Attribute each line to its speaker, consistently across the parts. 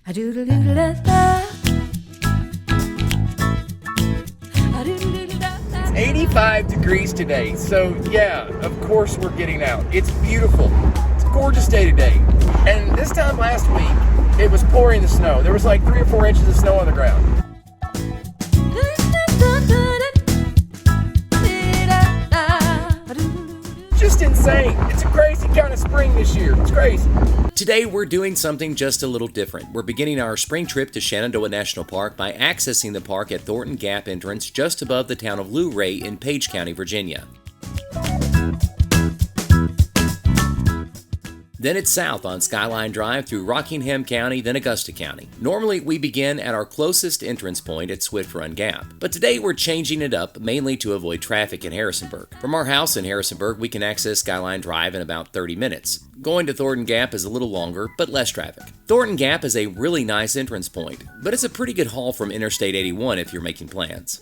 Speaker 1: It's 85 degrees today, so yeah, of course we're getting out. It's beautiful. It's a gorgeous day today. And this time last week, it was pouring the snow. There was like 3 or 4 inches of snow on the ground. Just insane. It's a crazy kind of spring this year. It's crazy.
Speaker 2: Today we're doing something just a little different. We're beginning our spring trip to Shenandoah National Park by accessing the park at Thornton Gap entrance just above the town of Luray in Page County, Virginia. Then it's south on Skyline Drive through Rockingham County, then Augusta County. Normally, we begin at our closest entrance point at Swift Run Gap, but today we're changing it up mainly to avoid traffic in Harrisonburg. From our house in Harrisonburg, we can access Skyline Drive in about 30 minutes. Going to Thornton Gap is a little longer, but less traffic. Thornton Gap is a really nice entrance point, but it's a pretty good haul from Interstate 81 if you're making plans.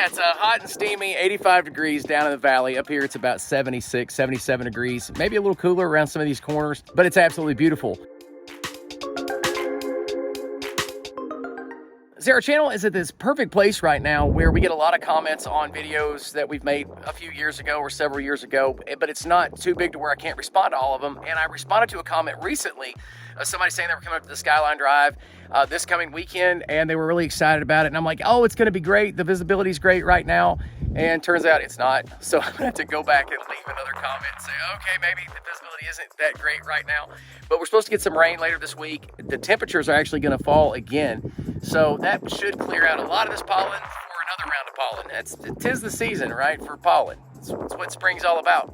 Speaker 1: It's hot and steamy, 85 degrees down in the valley. Up here, it's about 76, 77 degrees. Maybe a little cooler around some of these corners, but it's absolutely beautiful. So our channel is at this perfect place right now where we get a lot of comments on videos that we've made a few years ago or several years ago, but it's not too big to where I can't respond to all of them. And I responded to a comment recently of somebody saying they were coming up to the Skyline Drive this coming weekend, and they were really excited about it. And I'm like, oh, it's going to be great. The visibility is great right now. And turns out it's not. So I'm going to have to go back and leave another comment and say, okay, maybe the visibility isn't that great right now. But we're supposed to get some rain later this week. The temperatures are actually going to fall again. So that should clear out a lot of this pollen for another round of pollen. Tis the season, right, for pollen. It's what spring's all about.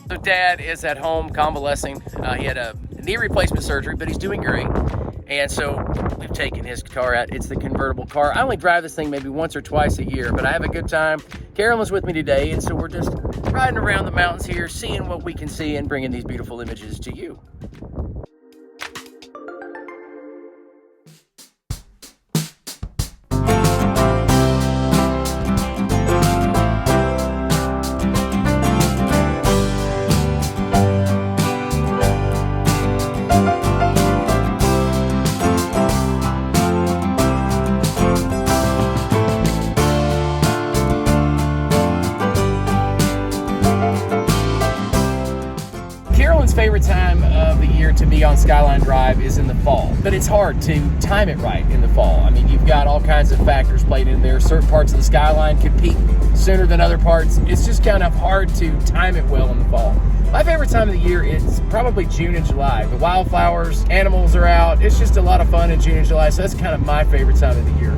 Speaker 1: So Dad is at home convalescing. He had a knee replacement surgery, but he's doing great. And so we've taken his car out. It's the convertible car. I only drive this thing maybe once or twice a year, but I have a good time. Carolyn's with me today, and so we're just riding around the mountains here, seeing what we can see and bringing these beautiful images to you. Favorite time of the year to be on Skyline Drive is in the fall, but it's hard to time it right in the fall. I mean, you've got all kinds of factors played in there. Certain parts of the skyline could peak sooner than other parts. It's just kind of hard to time it well in the fall. My favorite time of the year is probably June and July. The wildflowers, animals are out. It's just a lot of fun in June and July, so that's kind of my favorite time of the year.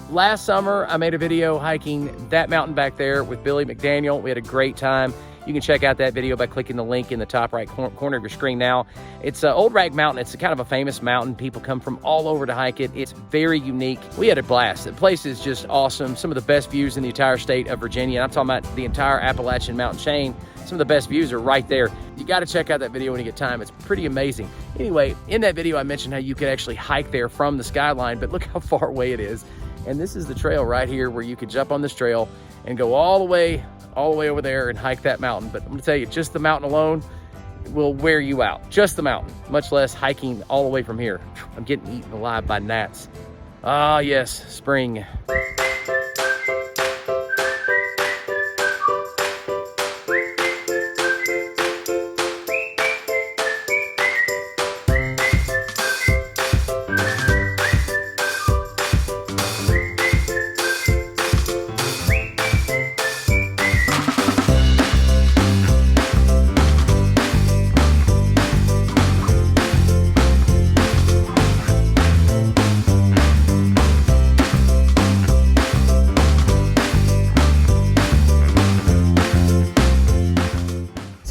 Speaker 1: Last summer, I made a video hiking that mountain back there with Billy McDaniel. We had a great time. You can check out that video by clicking the link in the top right corner of your screen now. It's Old Rag Mountain. It's kind of a famous mountain. People come from all over to hike it. It's very unique. We had a blast. The place is just awesome. Some of the best views in the entire state of Virginia. And I'm talking about the entire Appalachian Mountain chain. Some of the best views are right there. You got to check out that video when you get time. It's pretty amazing. Anyway, in that video, I mentioned how you could actually hike there from the skyline, but look how far away it is. And this is the trail right here where you could jump on this trail and go all the way over there and hike that mountain. But I'm gonna tell you, just the mountain alone will wear you out. Just the mountain, much less hiking all the way from here. I'm getting eaten alive by gnats. Ah, yes, spring.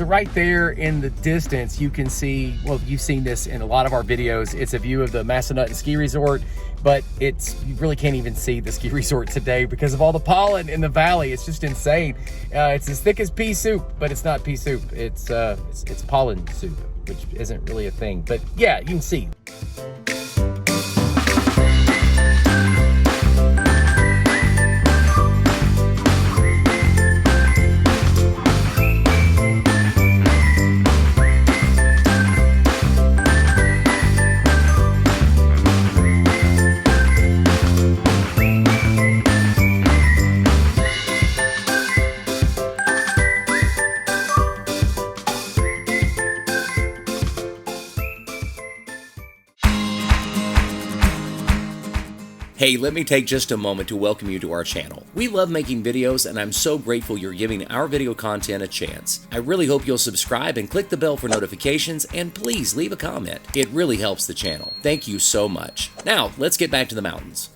Speaker 1: So right there in the distance, you can see, well, you've seen this in a lot of our videos. It's a view of the Massanutten Ski Resort, but you really can't even see the ski resort today because of all the pollen in the valley. It's just insane. It's as thick as pea soup, but it's not pea soup. It's pollen soup, which isn't really a thing. But yeah, you can see.
Speaker 2: Hey, let me take just a moment to welcome you to our channel. We love making videos, and I'm so grateful you're giving our video content a chance. I really hope you'll subscribe and click the bell for notifications, and please leave a comment. It really helps the channel. Thank you so much. Now, let's get back to the mountains.